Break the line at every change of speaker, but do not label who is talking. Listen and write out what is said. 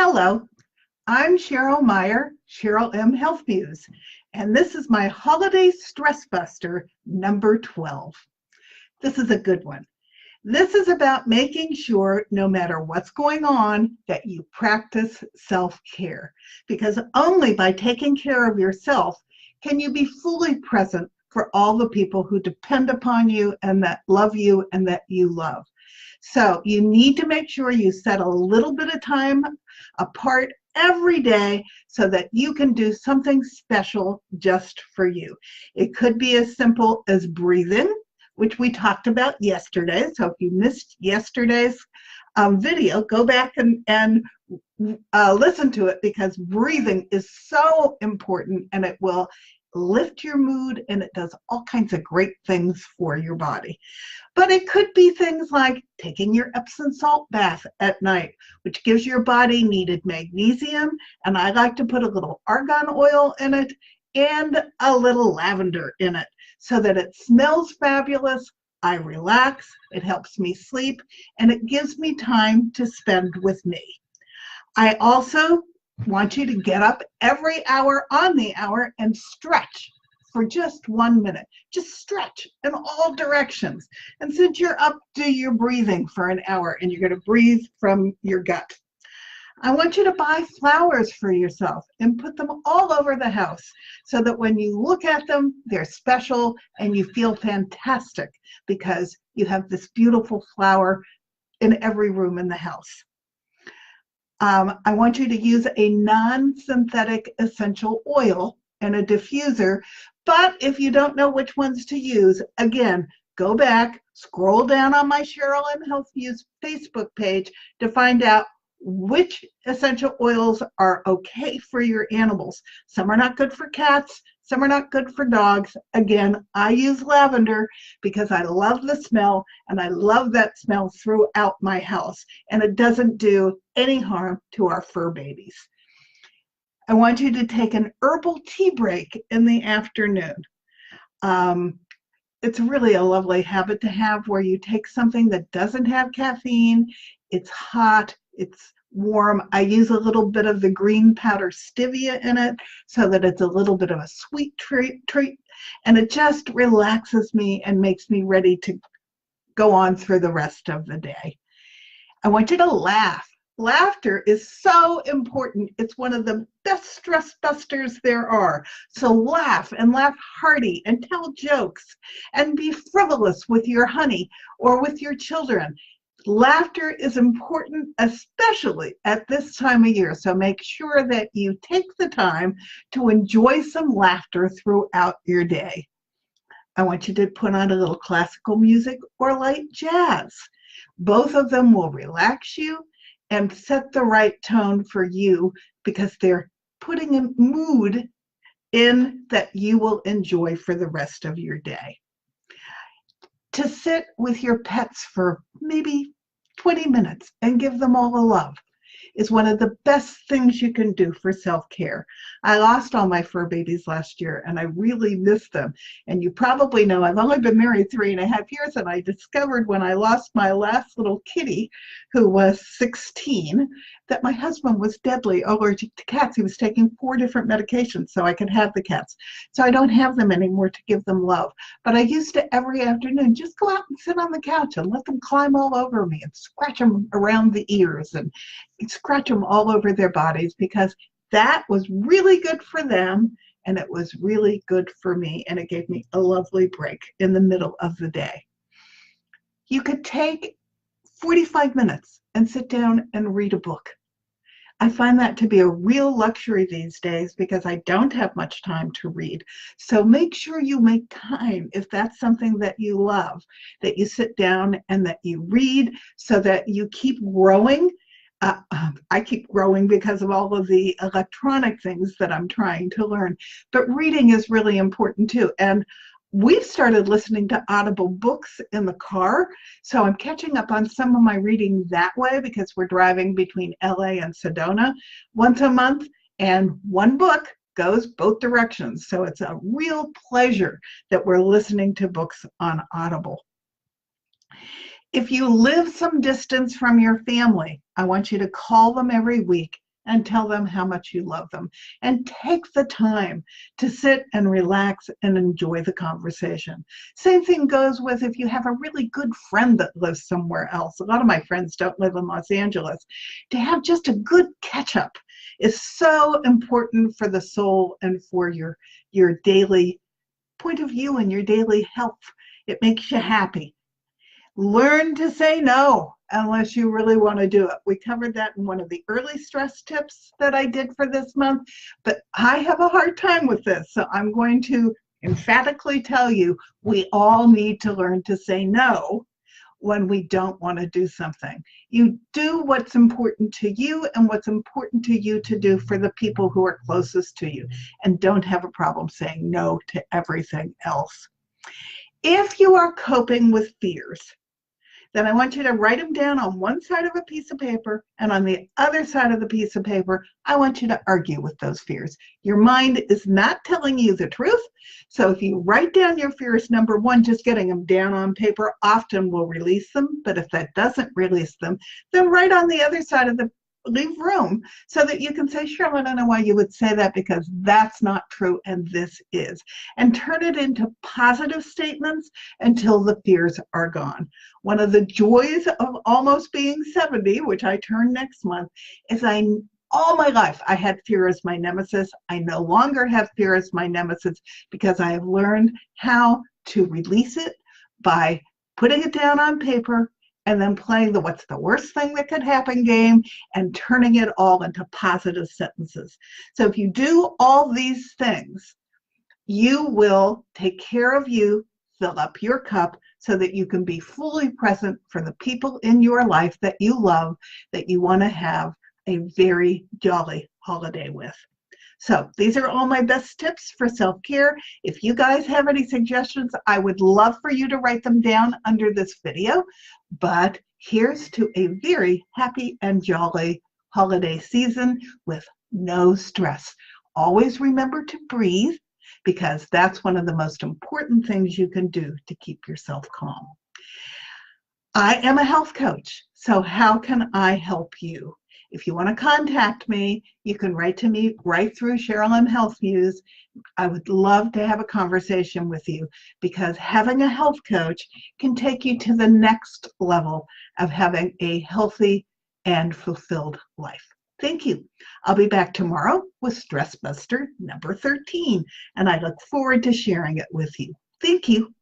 Hello, I'm Cheryl Meyer, Cherylmhealthmuse, and this is my Holiday Stress Buster number 12. This is a good one. This is about making sure, no matter what's going on, that you practice self-care, because only by taking care of yourself can you be fully present for all the people who depend upon you and that love you and that you love. So you need to make sure you set a little bit of time apart every day so that you can do something special just for you. It could be as simple as breathing, which we talked about yesterday. So if you missed yesterday's video, go back and listen to it, because breathing is so important and it will lift your mood and it does all kinds of great things for your body. But it could be things like taking your Epsom salt bath at night, which gives your body needed magnesium, and I like to put a little argan oil in it and a little lavender in it so that it smells fabulous. I relax, it helps me sleep, and it gives me time to spend with me. I also want you to get up every hour on the hour and stretch for just 1 minute. Just stretch in all directions. And since you're up, do your breathing for an hour, and you're going to breathe from your gut. I want you to buy flowers for yourself and put them all over the house so that when you look at them, they're special and you feel fantastic because you have this beautiful flower in every room in the house. I want you to use a non-synthetic essential oil and a diffuser, but if you don't know which ones to use, again, go back, scroll down on my Cherylmhealthmuse Facebook page to find out which essential oils are okay for your animals. Some are not good for cats, some are not good for dogs. Again, I use lavender because I love the smell, and I love that smell throughout my house, and it doesn't do any harm to our fur babies. I want you to take an herbal tea break in the afternoon. It's really a lovely habit to have, where you take something that doesn't have caffeine, it's hot, it's warm. I use a little bit of the green powder stevia in it so that it's a little bit of a sweet treat, and it just relaxes me and makes me ready to go on through the rest of the day. I want you to laugh. Laughter is so important. It's one of the best stress busters there are. So laugh, and laugh hearty, and tell jokes, and be frivolous with your honey or with your children. Laughter is important, especially at this time of year. So make sure that you take the time to enjoy some laughter throughout your day. I want you to put on a little classical music or light jazz. Both of them will relax you and set the right tone for you, because they're putting a mood in that you will enjoy for the rest of your day. To sit with your pets for maybe 20 minutes and give them all the love is one of the best things you can do for self-care. I lost all my fur babies last year, and I really miss them. And you probably know I've only been married 3.5 years, and I discovered when I lost my last little kitty, who was 16, that my husband was deadly allergic to cats. He was taking 4 different medications so I could have the cats. So I don't have them anymore to give them love. But I used to every afternoon just go out and sit on the couch and let them climb all over me and scratch them around the ears and scratch them all over their bodies, because that was really good for them and it was really good for me, and it gave me a lovely break in the middle of the day. You could take 45 minutes and sit down and read a book. I find that to be a real luxury these days because I don't have much time to read. So make sure you make time, if that's something that you love, that you sit down and that you read so that you keep growing. I keep growing because of all of the electronic things that I'm trying to learn. But reading is really important too. And we've started listening to Audible books in the car. So I'm catching up on some of my reading that way, because we're driving between LA and Sedona once a month, and one book goes both directions. So it's a real pleasure that we're listening to books on Audible. If you live some distance from your family, I want you to call them every week and tell them how much you love them. And take the time to sit and relax and enjoy the conversation. Same thing goes with if you have a really good friend that lives somewhere else. A lot of my friends don't live in Los Angeles. To have just a good catch up is so important for the soul and for your daily point of view and your daily health. It makes you happy. Learn to say no unless you really want to do it. We covered that in one of the early stress tips that I did for this month, but I have a hard time with this. So I'm going to emphatically tell you, we all need to learn to say no when we don't want to do something. You do what's important to you and what's important to you to do for the people who are closest to you, and don't have a problem saying no to everything else. If you are coping with fears, then I want you to write them down on one side of a piece of paper, and on the other side of the piece of paper, I want you to argue with those fears. Your mind is not telling you the truth, so if you write down your fears, number one, just getting them down on paper often will release them, but if that doesn't release them, then write on the other side of the leave room so that you can say, Cheryl, I don't know why you would say that, because that's not true and this is. And turn it into positive statements until the fears are gone. One of the joys of almost being 70, which I turn next month, is all my life I had fear as my nemesis. I no longer have fear as my nemesis because I have learned how to release it by putting it down on paper and then playing the what's the worst thing that could happen game and turning it all into positive sentences. So if you do all these things, you will take care of you, fill up your cup so that you can be fully present for the people in your life that you love, that you want to have a very jolly holiday with. So these are all my best tips for self-care. If you guys have any suggestions, I would love for you to write them down under this video. But here's to a very happy and jolly holiday season with no stress. Always remember to breathe, because that's one of the most important things you can do to keep yourself calm. I am a health coach, so how can I help you? If you want to contact me, you can write to me right through Cherylmhealthmuse. I would love to have a conversation with you, because having a health coach can take you to the next level of having a healthy and fulfilled life. Thank you. I'll be back tomorrow with Stress Buster number 13, and I look forward to sharing it with you. Thank you.